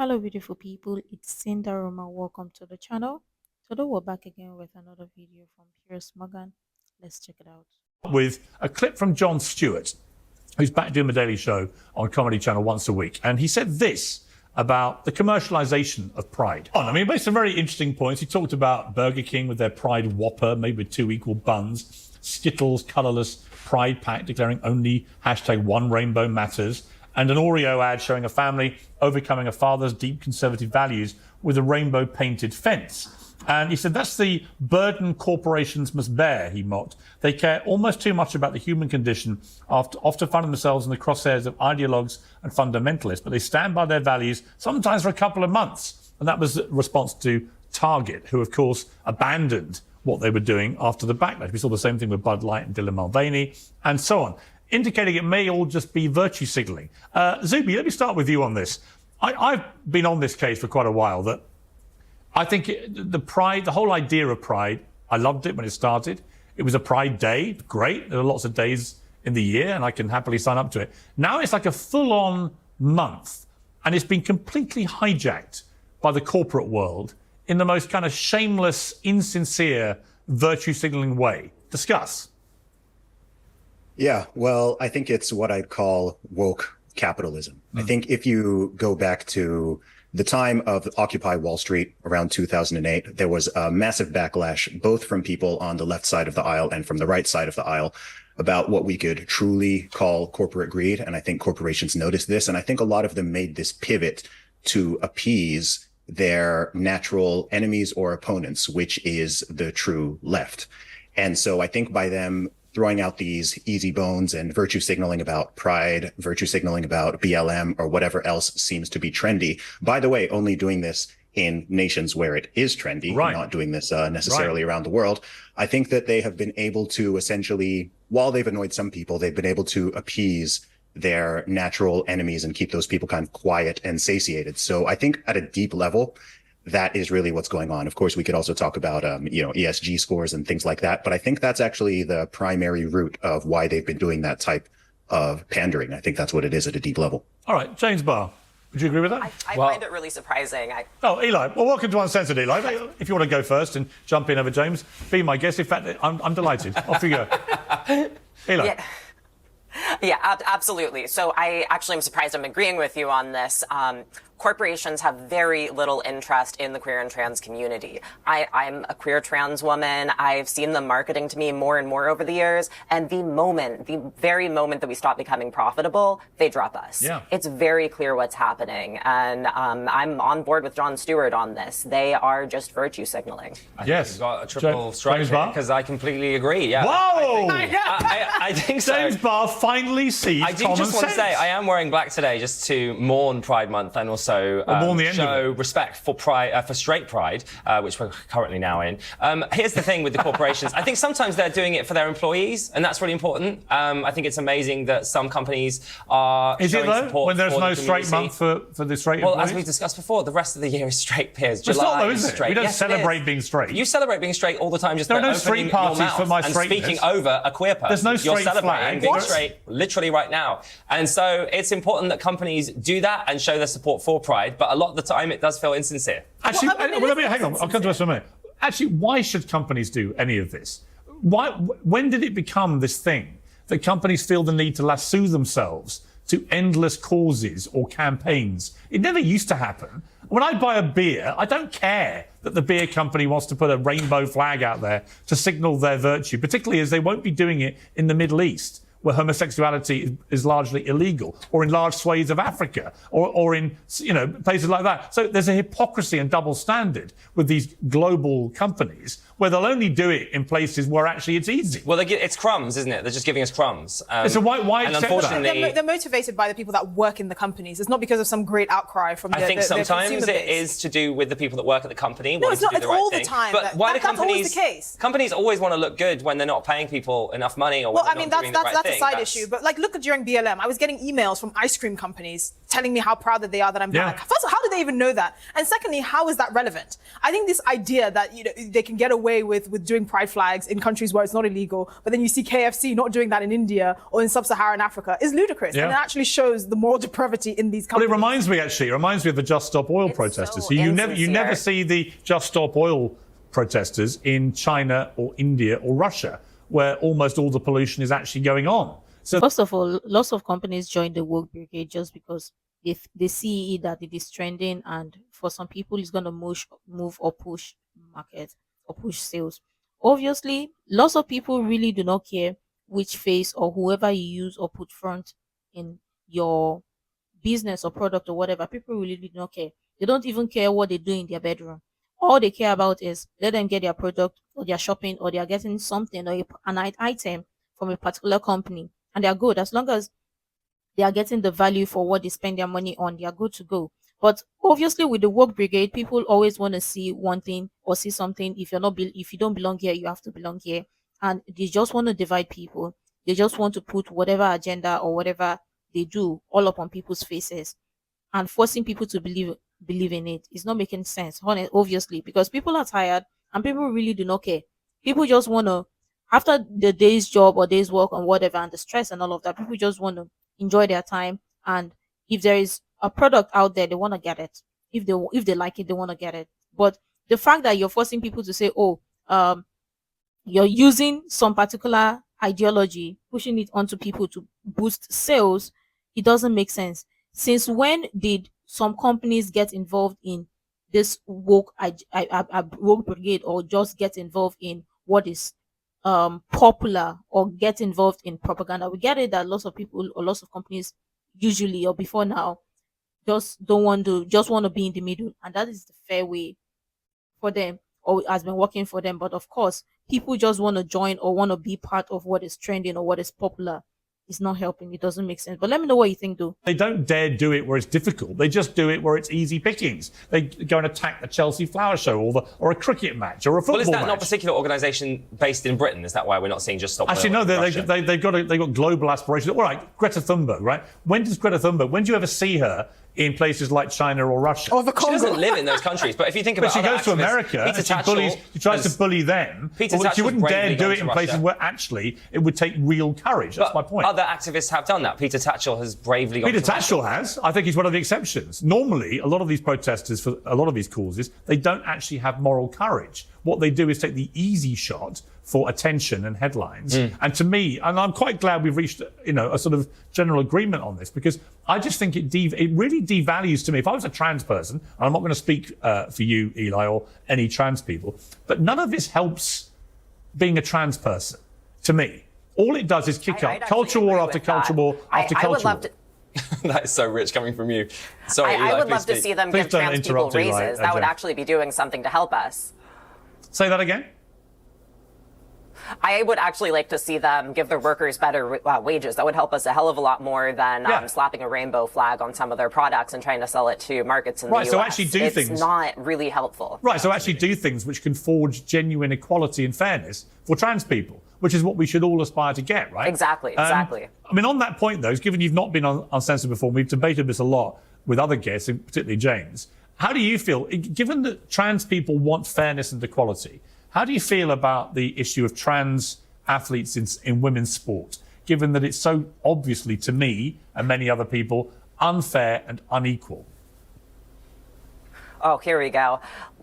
Hello, beautiful people. It's Sindafam. Welcome to the channel. Today, we're back again with another video from Piers. Let's check it out. With a clip from Jon Stewart, who's back doing the Daily Show on Comedy Channel once a week. And he said this about the commercialization of Pride. I mean, he made some very interesting points. He talked about Burger King with their Pride Whopper, made with 2 equal buns, Skittles colourless Pride pack declaring only #One Rainbow Matters, and an Oreo ad showing a family overcoming a father's deep conservative values with a rainbow painted fence. And he said that's the burden corporations must bear, he mocked. They care almost too much about the human condition, often finding themselves in the crosshairs of ideologues and fundamentalists, but they stand by their values, sometimes for a couple of months. And that was a response to Target, who, of course, abandoned what they were doing after the backlash. We saw the same thing with Bud Light and Dylan Mulvaney, and so on, indicating it may all just be virtue signalling. Zuby, let me start with you on this. I've been on this case for quite a while, that I think the whole idea of Pride, I loved it when it started. It was a Pride Day, great. There are lots of days in the year, and I can happily sign up to it. Now it's like a full-on month, and it's been completely hijacked by the corporate world in the most kind of shameless, insincere, virtue signaling way. Discuss. Yeah, well, I think it's what I'd call woke capitalism. I think if you go back to the time of Occupy Wall Street around 2008, there was a massive backlash, both from people on the left side of the aisle and from the right side of the aisle, about what we could truly call corporate greed. And I think corporations noticed this. And I think a lot of them made this pivot to appease their natural enemies or opponents, which is the true left. And so I think by them throwing out these easy bones and virtue signaling about Pride, virtue signaling about BLM, or whatever else seems to be trendy. By the way, only doing this in nations where it is trendy, not doing this necessarily around the world. I think that they have been able to essentially, while they've annoyed some people, they've been able to appease their natural enemies and keep those people kind of quiet and satiated. So I think at a deep level, that is really what's going on. Of course, we could also talk about, ESG scores and things like that. But I think that's actually the primary root of why they've been doing that type of pandering. I think that's what it is at a deep level. All right, James Barr, would you agree with that? I find it really surprising. Oh, Eli. Well, welcome to Uncensored, Eli. If you want to go first and jump in over James, be my guest. In fact, I'm delighted. Off you go. Eli. Yeah, absolutely. So I actually am surprised I'm agreeing with you on this. Corporations have very little interest in the queer and trans community. I'm a queer trans woman. I've seen them marketing to me more and more over the years. And the very moment that we stop becoming profitable, they drop us. Yeah. It's very clear what's happening. And I'm on board with Jon Stewart on this. They are just virtue signaling. Yes. You've got a triple strike because I completely agree. Yeah. Whoa! I think so. James Barr finally sees I do just want to say I am wearing black today just to mourn Pride Month and also show respect for Pride, for straight Pride, which we're currently now in. Here's the thing with the corporations. I think sometimes they're doing it for their employees, and that's really important. I think it's amazing that some companies are showing support when there's for no the straight month for the straight employees? Well, as we discussed before, the rest of the year is straight, Piers. It's not though, is it? Straight. We don't Yes, celebrate being straight. You celebrate being straight all the time. Just there are no street parties for my straightness. And speaking over a queer person. There's no straight You're celebrating flag. being straight literally right now. And so it's important that companies do that and show their support for Pride, but a lot of the time it does feel insincere. Actually, hang on. I'll come to us for a minute. Actually, why should companies do any of this? When did it become this thing that companies feel the need to lasso themselves to endless causes or campaigns? It never used to happen. When I buy a beer, I don't care that the beer company wants to put a rainbow flag out there to signal their virtue, particularly as they won't be doing it in the Middle East, where homosexuality is largely illegal, or in large swathes of Africa, or in places like that. So there's a hypocrisy and double standard with these global companies, where they'll only do it in places where actually it's easy. Well, it's crumbs, isn't it? They're just giving us crumbs. So why and accept unfortunately, that? They're motivated by the people that work in the companies. It's not because of some great outcry from I think sometimes consumer it base. is to do with the people that work at the company. No, it's not. It's all the thing. time. But why do that's always the case. Companies always want to look good when they're not paying people enough money or when they're not doing the right thing. a side issue, but like, look at during BLM, I was getting emails from ice cream companies telling me how proud that they are that I'm black. First of all, how do they even know that? And secondly, how is that relevant? I think this idea that they can get away with doing pride flags in countries where it's not illegal, but then you see KFC not doing that in India or in sub-Saharan Africa is ludicrous. And it actually shows the moral depravity in these countries. Well, it reminds me of the Just Stop Oil protesters. So you never see the Just Stop Oil protesters in China or India or Russia, where almost all the pollution is actually going on. So first of all, lots of companies join the woke brigade just because if they see that it is trending, and for some people it's going to move or push market or push sales. Obviously, lots of people really do not care which face or whoever you use or put front in your business or product or whatever. People really do not care. They don't even care what they do in their bedroom. All they care about is let them get their product or their shopping, or they are getting something or an item from a particular company, and they are good. As long as they are getting the value for what they spend their money on, they are good to go. But obviously with the work brigade, people always want to see one thing or see something. If you don't belong here, you have to belong here. And they just want to divide people. They just want to put whatever agenda or whatever they do all up on people's faces, and forcing people to believe in it. It's not making sense, obviously, because people are tired and people really do not care. People just want to, after the day's job or day's work and whatever, and the stress and all of that, people just want to enjoy their time. And if there is a product out there, they want to get it. If they like it, they want to get it. But the fact that you're forcing people to say, oh, you're using some particular ideology, pushing it onto people to boost sales, it doesn't make sense. Since when did some companies get involved in this woke brigade, or just get involved in what is popular, or get involved in propaganda? We get it that lots of people or lots of companies usually or before now just want to be in the middle, and that is the fair way for them, or has been working for them. But of course, people just want to join or want to be part of what is trending or what is popular. It's not helping. It doesn't make sense. But let me know what you think, though. They don't dare do it where it's difficult. They just do it where it's easy pickings. They go and attack the Chelsea Flower Show or a cricket match or a football match. Well, is that not a particular organisation based in Britain? Is that why we're not seeing Just Stop Oil? Actually, no. They've got global aspirations. All right, Greta Thunberg, right? When do you ever see her in places like China or Russia? Or the Congo. She doesn't live in those countries. But if you think about it, she goes to America and she tries to bully them. She wouldn't dare do it in places where actually it would take real courage. That's my point. Other activists have done that. Peter Tatchell has bravely gone to Russia. Peter Tatchell has. I think he's one of the exceptions. Normally, a lot of these protesters for a lot of these causes, they don't actually have moral courage. What they do is take the easy shot for attention and headlines. And to me, and I'm quite glad we've reached, a sort of general agreement on this, because I just think it really devalues to me. If I was a trans person, and I'm not going to speak for you, Eli, or any trans people, but none of this helps being a trans person, to me. All it does is kick up culture war after culture war after culture war. That is so rich coming from you. Sorry, Eli, I would love to see them give trans people raises. That would actually be doing something to help us. Say that again? I would actually like to see them give their workers better wages. That would help us a hell of a lot more than slapping a rainbow flag on some of their products and trying to sell it to markets in the US. So actually do things. It's not really helpful. Right, so actually do things which can forge genuine equality and fairness for trans people, which is what we should all aspire to get, right? Exactly. I mean, on that point, though, given you've not been on Uncensored before, we've debated this a lot with other guests, particularly James. How do you feel, given that trans people want fairness and equality, how do you feel about the issue of trans athletes in women's sport, given that it's so obviously, to me and many other people, unfair and unequal? Oh, here we go.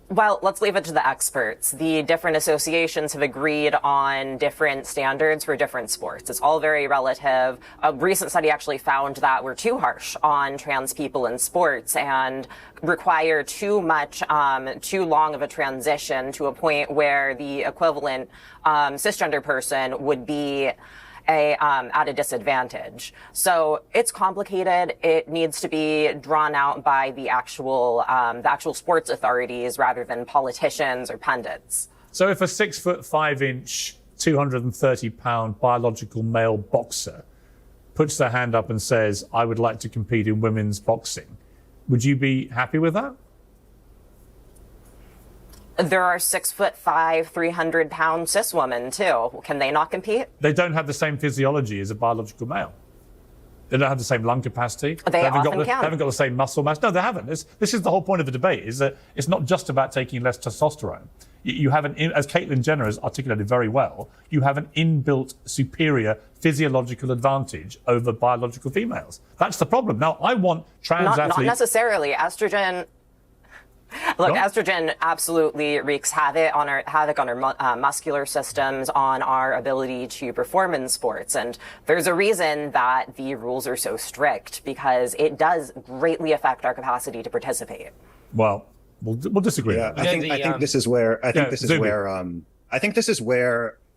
Well, let's leave it to the experts. The different associations have agreed on different standards for different sports. It's all very relative. A recent study actually found that we're too harsh on trans people in sports and require too long of a transition to a point where the equivalent cisgender person would be at a disadvantage. So it's complicated. It needs to be drawn out by the actual sports authorities rather than politicians or pundits. So if a 6'5" 230-pound biological male boxer puts their hand up and says, "I would like to compete in women's boxing," would you be happy with that? There are 6'5", 300-pound cis women too. Can they not compete? They don't have the same physiology as a biological male. They don't have the same lung capacity. They haven't often got can. They haven't got the same muscle mass. No, they haven't. This is the whole point of the debate, is that it's not just about taking less testosterone. You have as Caitlyn Jenner has articulated very well, you have an inbuilt superior physiological advantage over biological females. That's the problem. Now, I want trans athletes... Not necessarily. Estrogen... Look, estrogen absolutely wreaks havoc on our muscular systems, on our ability to perform in sports. And there's a reason that the rules are so strict, because it does greatly affect our capacity to participate. Well, we'll disagree. Yeah, I think this is where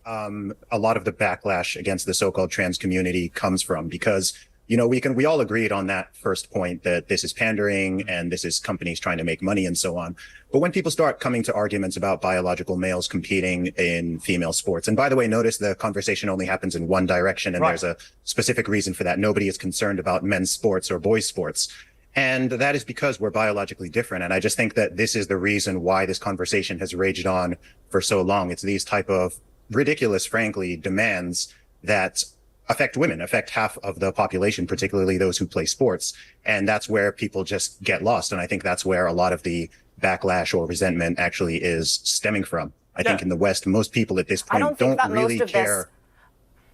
a lot of the backlash against the so-called trans community comes from, because we all agreed on that first point that this is pandering and this is companies trying to make money and so on. But when people start coming to arguments about biological males competing in female sports, and by the way, notice the conversation only happens in one direction, and there's a specific reason for that. Nobody is concerned about men's sports or boys' sports. And that is because we're biologically different. And I just think that this is the reason why this conversation has raged on for so long. It's these type of ridiculous, frankly, demands that affect women, affect half of the population, particularly those who play sports. And that's where people just get lost. And I think that's where a lot of the backlash or resentment actually is stemming from. I think in the West, most people at this point don't really care.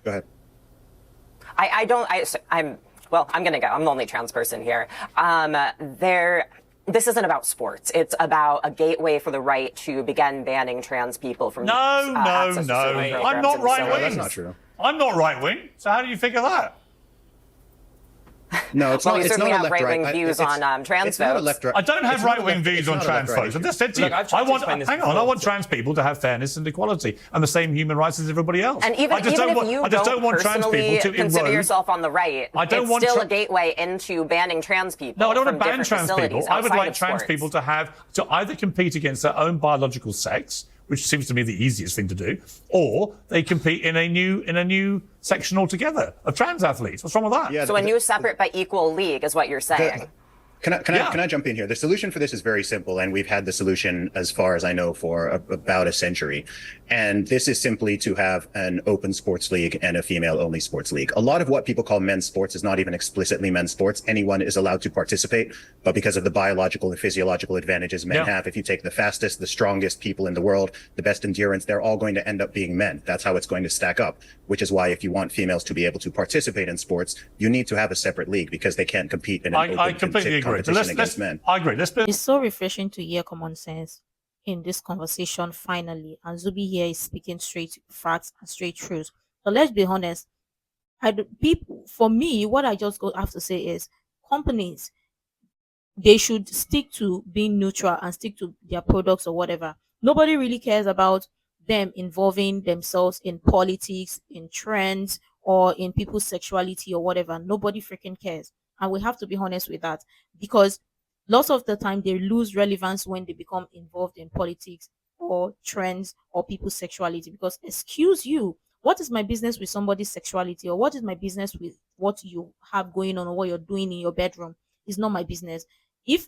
Go ahead. I'm going to go. I'm the only trans person here. This isn't about sports. It's about a gateway for the right to begin banning trans people from access to certain programs. I'm not right wing. That's not true. I'm not right wing. So how do you figure that? No, it's well, not. you It's not certainly a have right-wing views on trans folks. I don't have right-wing views on trans folks. I just said to you, I want trans people to have fairness and equality and the same human rights as everybody else. And even if you don't personally consider yourself on the right, it's still a gateway into banning trans people. No, I don't want to ban trans people. I would like trans people to either compete against their own biological sex, which seems to me the easiest thing to do, or they compete in a new section altogether of trans athletes. What's wrong with that? Yeah, so a new separate but equal league is what you're saying. Can I jump in here? The solution for this is very simple, and we've had the solution, as far as I know, for about a century. And this is simply to have an open sports league and a female-only sports league. A lot of what people call men's sports is not even explicitly men's sports. Anyone is allowed to participate, but because of the biological and physiological advantages men have, if you take the fastest, the strongest people in the world, the best endurance, they're all going to end up being men. That's how it's going to stack up, which is why if you want females to be able to participate in sports, you need to have a separate league, because they can't compete in an open competition against men. I agree. It's so refreshing to hear common sense in this conversation finally. And Zubi here is speaking straight facts and straight truths. But let's be honest. For me, what I just have to say is companies, they should stick to being neutral and stick to their products or whatever. Nobody really cares about them involving themselves in politics, in trends, or in people's sexuality or whatever. Nobody freaking cares. And we have to be honest with that, because lots of the time they lose relevance when they become involved in politics or trends or people's sexuality. Because excuse you, what is my business with somebody's sexuality, or what is my business with what you have going on or what you're doing in your bedroom? It's not my business. If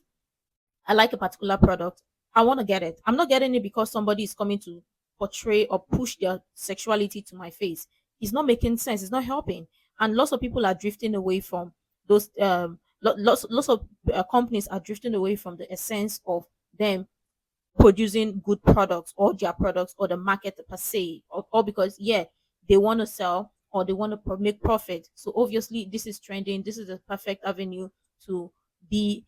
I like a particular product, I want to get it. I'm not getting it because somebody is coming to portray or push their sexuality to my face. It's not making sense. It's not helping. And lots of people are drifting away from those lots of companies are drifting away from the essence of them producing good products, or their products, or the market per se, or because they want to sell or they want to make profit. So obviously this is trending. This is the perfect avenue to be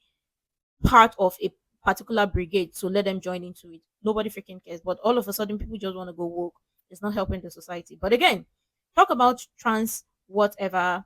part of a particular brigade, so let them join into it. Nobody freaking cares, but all of a sudden people just want to go woke. It's not helping the society. But again, talk about trans whatever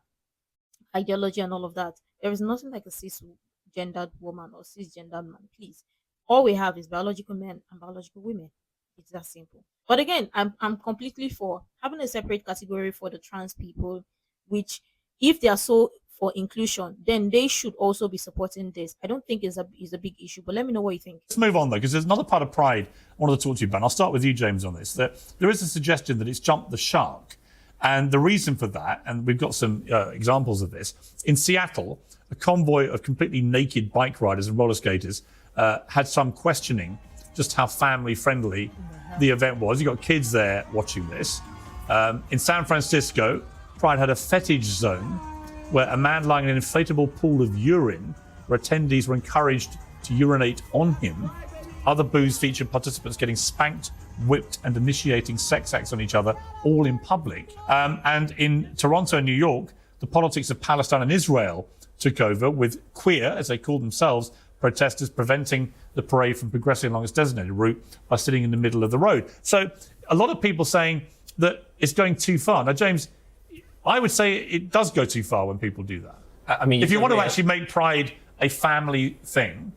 ideology and all of that. There is nothing like a cisgendered woman or cisgendered man. Please, all we have is biological men and biological women. It's that simple. But again, I'm completely for having a separate category for the trans people, which if they are so for inclusion, then they should also be supporting this. I don't think is a big issue, but let me know what you think. Let's move on though, because there's another part of Pride I wanted to talk to you about. I'll start with you, James, on this. That there is a suggestion that it's jumped the shark. And the reason for that, and we've got some examples of this, in Seattle, a convoy of completely naked bike riders and roller skaters had some questioning just how family-friendly the event was. You got kids there watching this. In San Francisco, Pride had a fetish zone where a man lying in an inflatable pool of urine, where attendees were encouraged to urinate on him. Other booths featured participants getting spanked, whipped, and initiating sex acts on each other, all in public. And in Toronto and New York, the politics of Palestine and Israel took over, with queer, as they call themselves, protesters preventing the parade from progressing along its designated route by sitting in the middle of the road. So a lot of people saying that it's going too far. Now, James, I would say it does go too far when people do that. I mean, if you want to actually make Pride a family thing,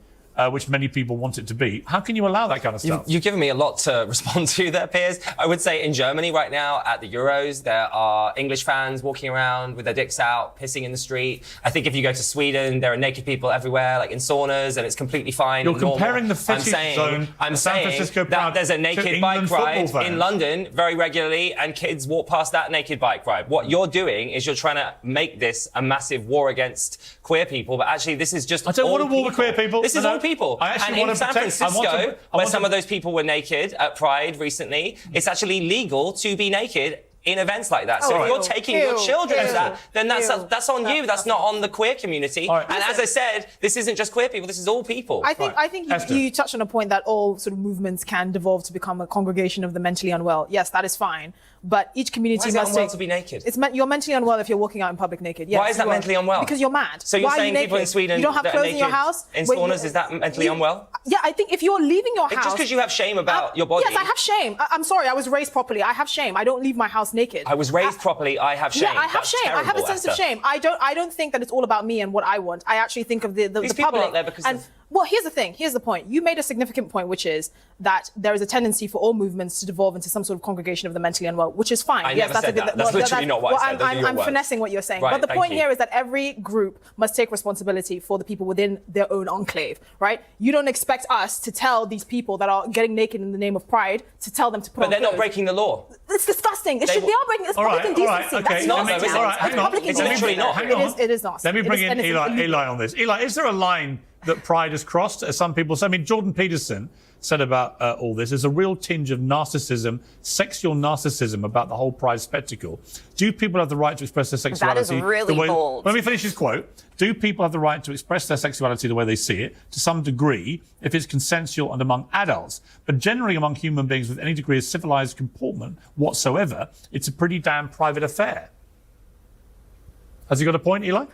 which many people want it to be, how can you allow that kind of stuff? You've given me a lot to respond to there, Piers. I would say in Germany right now at the Euros, there are English fans walking around with their dicks out, pissing in the street. I think if you go to Sweden, there are naked people everywhere, like in saunas, and it's completely fine. You're and normal. comparing the fetish zone I'm San saying Francisco that there's a naked bike ride in London very regularly, and kids walk past that naked bike ride. What you're doing is you're trying to make this a massive war against queer people, but actually this is just I don't want a war with queer people. This is all people. I actually and in San protect, Francisco, where some of those people were naked at Pride recently, it's actually legal to be naked in events like that. So if you're taking your children to that, then that's on you. That's not on the queer community. Right. And as I said, this isn't just queer people. This is all people. I think you touched on a point that all sort of movements can devolve to become a congregation of the mentally unwell. Yes, that is fine. But each community Why is it unwell to be naked? You're mentally unwell if you're walking out in public naked. Yes, why is that mentally unwell? Because you're mad. So you're Why saying people in Sweden you don't have that clothes are in your naked house in saunas, is that mentally unwell? Yeah, I think if you're leaving your house, Just because you have shame about your body. Yes, I have shame. I'm sorry, I was raised properly. I have shame. I don't leave my house naked. I was raised properly. I have shame. Yeah, I have That's shame. Terrible, I have a sense of Esther. shame. I don't think that it's all about me and what I want. I actually think of the These people public. aren't there because of... Well, here's the thing. Here's the point. You made a significant point, which is that there is a tendency for all movements to devolve into some sort of congregation of the mentally unwell, which is fine. I never said that. That's literally not what I said. Those are your I'm words. finessing what you're saying. Right, but the thank point you. here is that every group must take responsibility for the people within their own enclave, right? You don't expect us to tell these people that are getting naked in the name of Pride to tell them to put on But they're not clothes. breaking the law. It's disgusting. They are breaking. It's public indecency. Okay. That's not All right, hang on. public It's indecency. literally not. Hang on. It is not. Let me It bring is in anything. Eli on this. Eli, is there a line that Pride has crossed, as some people say? I mean, Jordan Peterson said about all this, there's a real tinge of narcissism, sexual narcissism about the whole Pride spectacle. Do people have the right to express their sexuality? That is really bold. Let me finish his quote. Do people have the right to express their sexuality the way they see it, to some degree, if it's consensual and among adults? But generally among human beings with any degree of civilized comportment whatsoever, it's a pretty damn private affair. Has he got a point, Eli?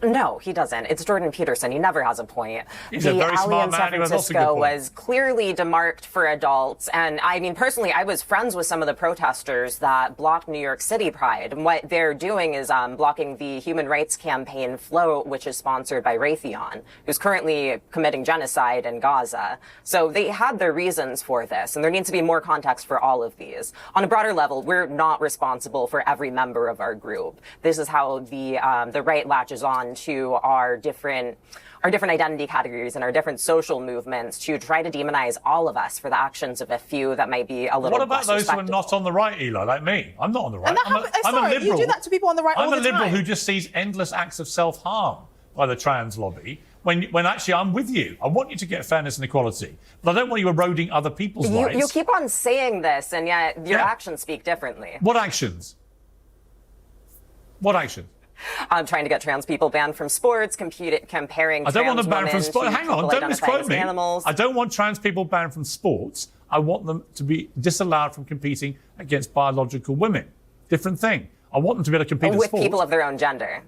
No, he doesn't. It's Jordan Peterson. He never has a point. He's the a very alley smart in San man who has lots of good Francisco points. was clearly demarked for adults. And I mean, personally, I was friends with some of the protesters that blocked New York City Pride. And what they're doing is blocking the human rights campaign Float, which is sponsored by Raytheon, who's currently committing genocide in Gaza. So they had their reasons for this. And there needs to be more context for all of these. On a broader level, we're not responsible for every member of our group. This is how the right latches on to our different identity categories and our different social movements to try to demonize all of us for the actions of a few that might be a little. What about those who are not on the right, Eli, like me? I'm not on the right. I'm a liberal. You do that to people on the right all I'm the a liberal time. who just sees endless acts of self-harm by the trans lobby. When actually I'm with you. I want you to get fairness and equality, but I don't want you eroding other people's rights. You keep on saying this, and yet your actions speak differently. What actions? What actions? Trying to get trans people banned from sports, comparing I don't want trans them banned from women sports. to Hang on, people don't misquote identifying as me. animals. I don't want trans people banned from sports. I want them to be disallowed from competing against biological women. Different thing. I want them to be able to compete in with sports. people of their own gender.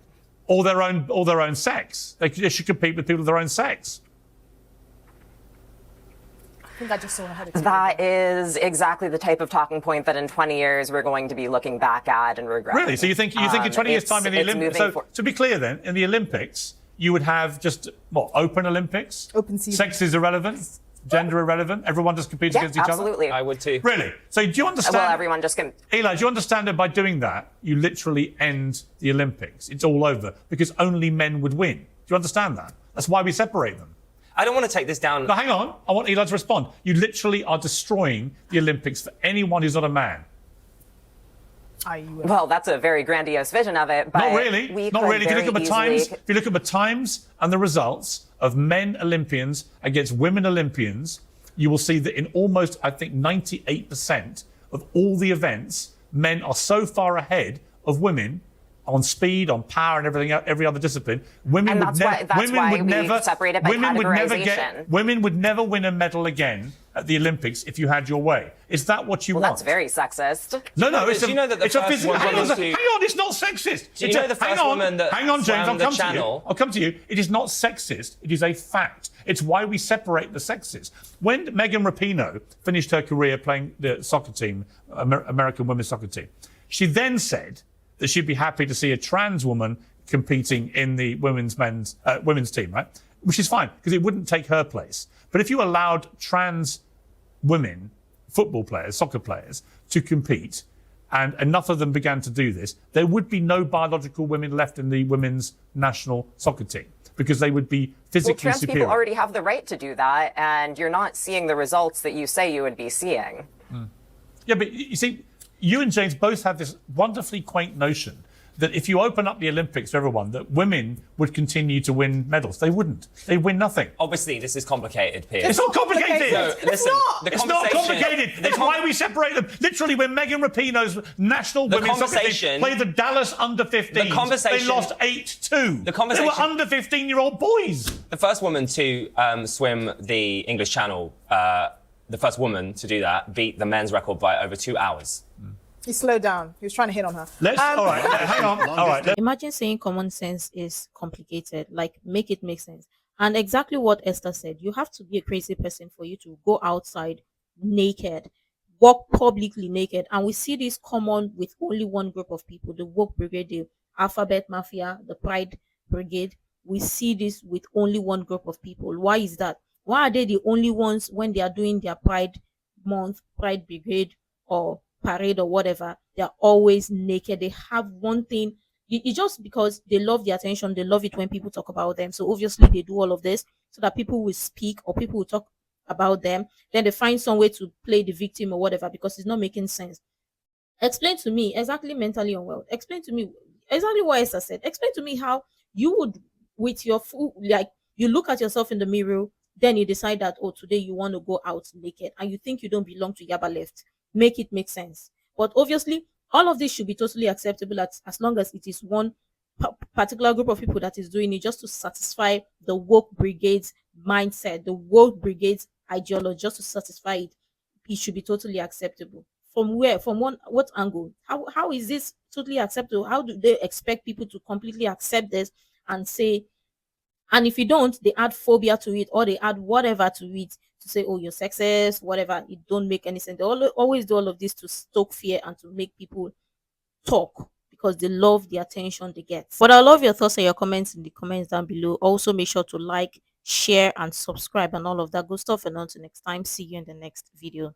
Or their own sex. They should compete with people of their own sex. I think I just saw a head. That is exactly the type of talking point that in 20 years we're going to be looking back at and regretting. Really? So you think in 20 years' time in the Olympics? So to be clear, then, in the Olympics, you would have just open Olympics. Open season. Sex is irrelevant. Gender irrelevant. Everyone just competes against each absolutely. other. I would too. Really? So do you understand? Well, everyone just can. Eli, do you understand that by doing that, you literally end the Olympics? It's all over because only men would win. Do you understand that? That's why we separate them. I don't want to take this down. Now, hang on. I want Eli to respond. You literally are destroying the Olympics for anyone who's not a man. Well, that's a very grandiose vision of it. But Not really. Not really. If you look at the Times and the results of men Olympians against women Olympians, you will see that in almost, I think, 98% of all the events, men are so far ahead of women on speed, on power, and everything, every other discipline. Women and would that's never, why, that's women why would we never, separate it by women would never categorization. women would never win a medal again at the Olympics if you had your way. Is that what you want? That's very sexist. No, it's do you know that the it's a first physical. woman Hang on, it's not sexist. Do you know the first woman that hang on, James, swam I'll the come to you. channel? I'll come to you. It is not sexist. It is a fact. It's why we separate the sexes. When Megan Rapinoe finished her career playing the soccer team, American women's soccer team, she then said that she'd be happy to see a trans woman competing in the women's team, right? Which is fine because it wouldn't take her place. But if you allowed trans women, football players, soccer players, to compete, and enough of them began to do this, there would be no biological women left in the women's national soccer team because they would be physically Well, trans superior. people already have the right to do that, and you're not seeing the results that you say you would be seeing. Yeah, but you see, you and James both have this wonderfully quaint notion that if you open up the Olympics to everyone, that women would continue to win medals. They wouldn't. They'd win nothing. Obviously, this is complicated, Piers. It's not complicated. No, listen. It's not complicated. It's why we separate them. Literally, when Megan Rapinoe's national women's soccer team played the Dallas under-15s, they lost 8-2. They were under 15-year-old boys. The first woman to swim the English Channel, the first woman to do that, beat the men's record by over 2 hours. He slowed down. He was trying to hit on her. All right, hang on. All right. Imagine saying common sense is complicated. Like, make it make sense. And exactly what Esther said. You have to be a crazy person for you to go outside naked, walk publicly naked. And we see this common with only one group of people, the woke brigade, the alphabet mafia, the pride brigade. We see this with only one group of people. Why is that? Why are they the only ones when they are doing their pride month, pride brigade, or parade or whatever? They're always naked. They have one thing. It's just because they love the attention. They love it when people talk about them. So obviously they do all of this so that people will speak or people will talk about them. Then they find some way to play the victim or whatever because it's not making sense. Explain to me exactly mentally unwell. Explain to me exactly what Esther said. Explain to me how you would, with your food, like you look at yourself in the mirror, then you decide that, oh, today you want to go out naked and you think you don't belong to Yaba Left. Make it make sense. But obviously, all of this should be totally acceptable as long as it is one particular group of people that is doing it just to satisfy the woke brigade's mindset, the woke brigade's ideology, just to satisfy it. It should be totally acceptable. From where? From what angle? How is this totally acceptable? How do they expect people to completely accept this and say, and if you don't, they add phobia to it or they add whatever to it to say, oh, you're sexist, whatever. It don't make any sense. They always do all of this to stoke fear and to make people talk because they love the attention they get. But I love your thoughts and your comments in the comments down below. Also, make sure to like, share, and subscribe and all of that good stuff. And until next time, see you in the next video.